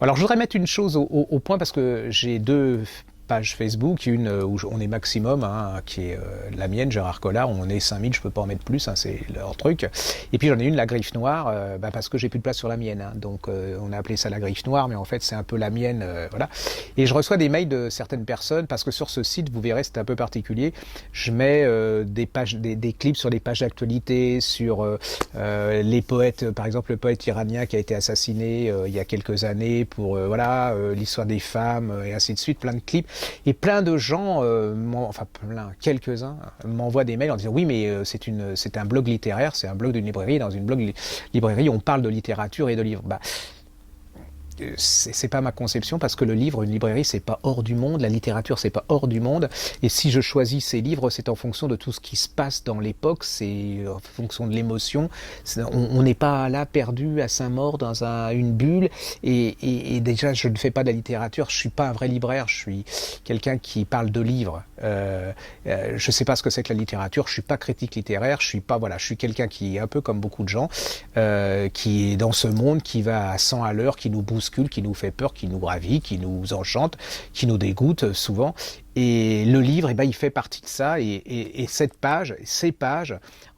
Alors, je voudrais mettre une chose au point parce que j'ai deux pages Facebook, une où on est maximum, hein, qui est la mienne, Gérard Collard, on est 5000, je peux pas en mettre plus, hein, c'est leur truc. Et puis j'en ai une, la Griffe Noire, parce que j'ai plus de place sur la mienne. Hein. Donc on a appelé ça la Griffe Noire, mais en fait c'est un peu la mienne, voilà. Et je reçois des mails de certaines personnes parce que sur ce site, vous verrez, c'est un peu particulier. Je mets des pages, des clips sur des pages d'actualité, sur les poètes, par exemple le poète iranien qui a été assassiné il y a quelques années pour voilà l'histoire des femmes et ainsi de suite, plein de clips. Et plein de gens, quelques-uns, m'envoient des mails en disant oui, mais c'est un blog littéraire, c'est un blog d'une librairie. Dans une librairie, on parle de littérature et de livres. C'est pas ma conception parce que le livre, une librairie, c'est pas hors du monde, la littérature, c'est pas hors du monde. Et si je choisis ces livres, c'est en fonction de tout ce qui se passe dans l'époque, c'est en fonction de l'émotion. On n'est pas là perdu à Saint-Maur dans une bulle. Et déjà, je ne fais pas de la littérature, je suis pas un vrai libraire, je suis quelqu'un qui parle de livres. Je sais pas ce que c'est que la littérature, je suis pas critique littéraire, je suis quelqu'un qui est un peu comme beaucoup de gens, qui est dans ce monde, qui va à 100 à l'heure, qui nous bouscule, qui nous fait peur, qui nous ravit, qui nous enchante, qui nous dégoûte souvent. Et le livre, il fait partie de ça. Et ces pages,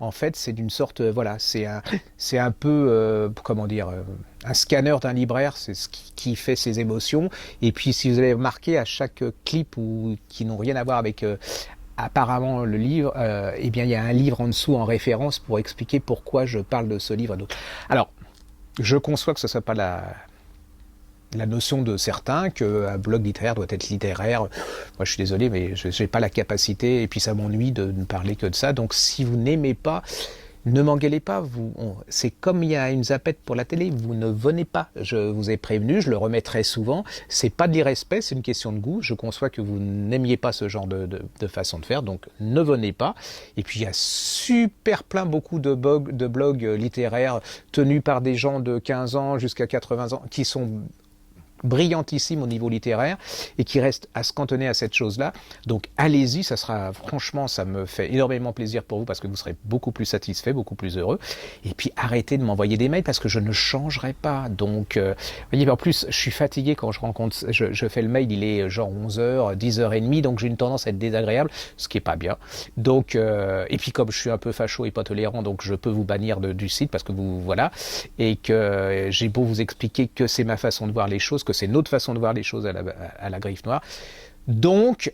en fait, c'est d'une sorte, c'est un peu, un scanner d'un libraire, c'est ce qui fait ses émotions. Et puis, si vous avez remarqué, à chaque clip qui n'ont rien à voir avec apparemment le livre, il y a un livre en dessous en référence pour expliquer pourquoi je parle de ce livre. Alors, je conçois que ce ne soit pas la notion de certains qu'un blog littéraire doit être littéraire. Moi, je suis désolé, mais je n'ai pas la capacité, et puis ça m'ennuie de ne parler que de ça. Donc, si vous n'aimez pas, ne m'engueulez pas. C'est comme il y a une zapette pour la télé, vous ne venez pas. Je vous ai prévenu, je le remets très souvent. C'est pas de l'irrespect, c'est une question de goût. Je conçois que vous n'aimiez pas ce genre de façon de faire, donc ne venez pas. Et puis, il y a beaucoup de blogs littéraires tenus par des gens de 15 ans jusqu'à 80 ans qui sont brillantissime au niveau littéraire et qui reste à se cantonner à cette chose-là. Donc allez-y, franchement, ça me fait énormément plaisir pour vous parce que vous serez beaucoup plus satisfait, beaucoup plus heureux. Et puis arrêtez de m'envoyer des mails parce que je ne changerai pas. Donc, vous voyez, en plus, je suis fatigué quand je fais le mail, il est genre 11h, 10h30, donc j'ai une tendance à être désagréable, ce qui est pas bien. Donc, et puis comme je suis un peu facho et pas tolérant, donc je peux vous bannir du site parce que voilà, et que j'ai beau vous expliquer que c'est ma façon de voir les choses, que c'est notre façon de voir les choses à la Griffe Noire. Donc,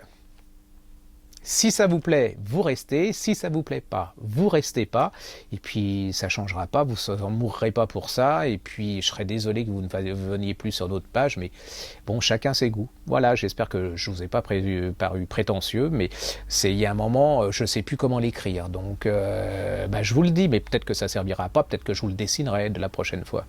si ça vous plaît, vous restez. Si ça vous plaît pas, vous restez pas. Et puis, ça changera pas. Vous n'en mourrez pas pour ça. Et puis, je serais désolé que vous ne veniez plus sur d'autres pages. Mais bon, chacun ses goûts. Voilà, j'espère que je vous ai pas paru prétentieux. Mais il y a un moment, je sais plus comment l'écrire. Donc, je vous le dis. Mais peut-être que ça servira pas. Peut-être que je vous le dessinerai de la prochaine fois.